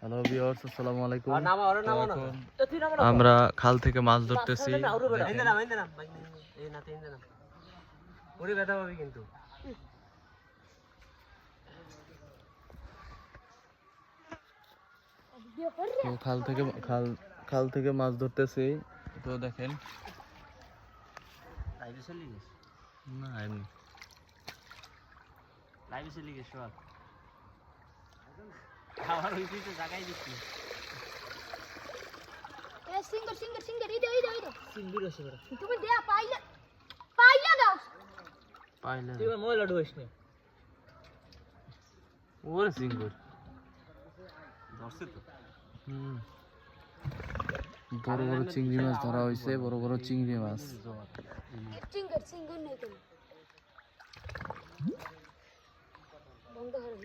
Hello viewers, আসসালামু আলাইকুম। আমরা খাল থেকে মাছ ধরতেছি। তো খাল থেকে মাছ ধরতেছি। তো দেখেন না এমনি ওরে সিঙ্গুর বড় বড় চিংড়ি মাছ ধরা হয়েছে, বড় বড় চিংড়ি মাছ। বন্ধ করে